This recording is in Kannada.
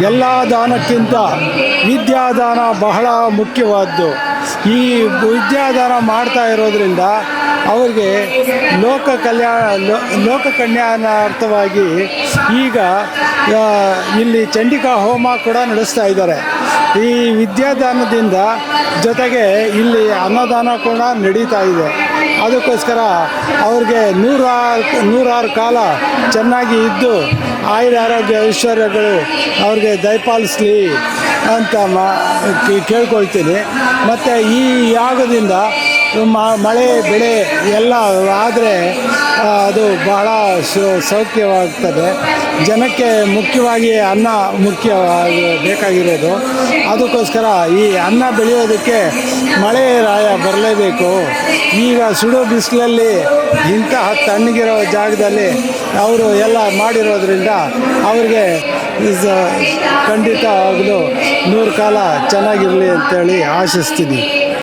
ಎಲ್ಲ ದಾನಕ್ಕಿಂತ ವಿದ್ಯಾದಾನ ಬಹಳ ಮುಖ್ಯವಾದ್ದು. ಈ ವಿದ್ಯಾದಾನ ಮಾಡ್ತಾ ಇರೋದ್ರಿಂದ ಅವ್ರಿಗೆ ಲೋಕ ಕಲ್ಯಾಣಾರ್ಥವಾಗಿ ಈಗ ಇಲ್ಲಿ ಚಂಡಿಕಾ ಹೋಮ ಕೂಡ ನಡೆಸ್ತಾ ಇದ್ದಾರೆ. ಈ ವಿದ್ಯಾದಾನದಿಂದ ಜೊತೆಗೆ ಇಲ್ಲಿ ಅನ್ನದಾನ ಕೂಡ ನಡೀತಾ ಇದೆ. ಅದಕ್ಕೋಸ್ಕರ ಅವ್ರಿಗೆ ನೂರಾರು ಕಾಲ ಚೆನ್ನಾಗಿ ಇದ್ದು ಆಯುರಾರೋಗ್ಯ ಐಶ್ವರ್ಯಗಳು ಅವ್ರಿಗೆ ದಯಪಾಲಿಸಲಿ ಅಂತ ಕೇಳ್ಕೊಳ್ತೀನಿ. ಮತ್ತು ಈ ಯಾಗದಿಂದ ಮಳೆ ಬೆಳೆ ಎಲ್ಲ ಆದರೆ ಅದು ಬಹಳ ಸೌಖ್ಯವಾಗ್ತದೆ. ಜನಕ್ಕೆ ಮುಖ್ಯವಾಗಿ ಅನ್ನ ಮುಖ್ಯವಾಗಿ ಬೇಕಾಗಿರೋದು. ಅದಕ್ಕೋಸ್ಕರ ಈ ಅನ್ನ ಬೆಳೆಯೋದಕ್ಕೆ ಮಳೆ ರಾಯ ಬರಲೇಬೇಕು. ಈಗ ಸುಡು ಬಿಸಿಲಲ್ಲಿ ಇಂತಹ ತಣ್ಣಗಿರೋ ಜಾಗದಲ್ಲಿ ಅವರು ಎಲ್ಲ ಮಾಡಿರೋದ್ರಿಂದ ಅವ್ರಿಗೆ ಖಂಡಿತ ಆಗಲು 100 ಕಾಲ ಚೆನ್ನಾಗಿರಲಿ ಅಂತೇಳಿ ಆಶಿಸ್ತೀನಿ.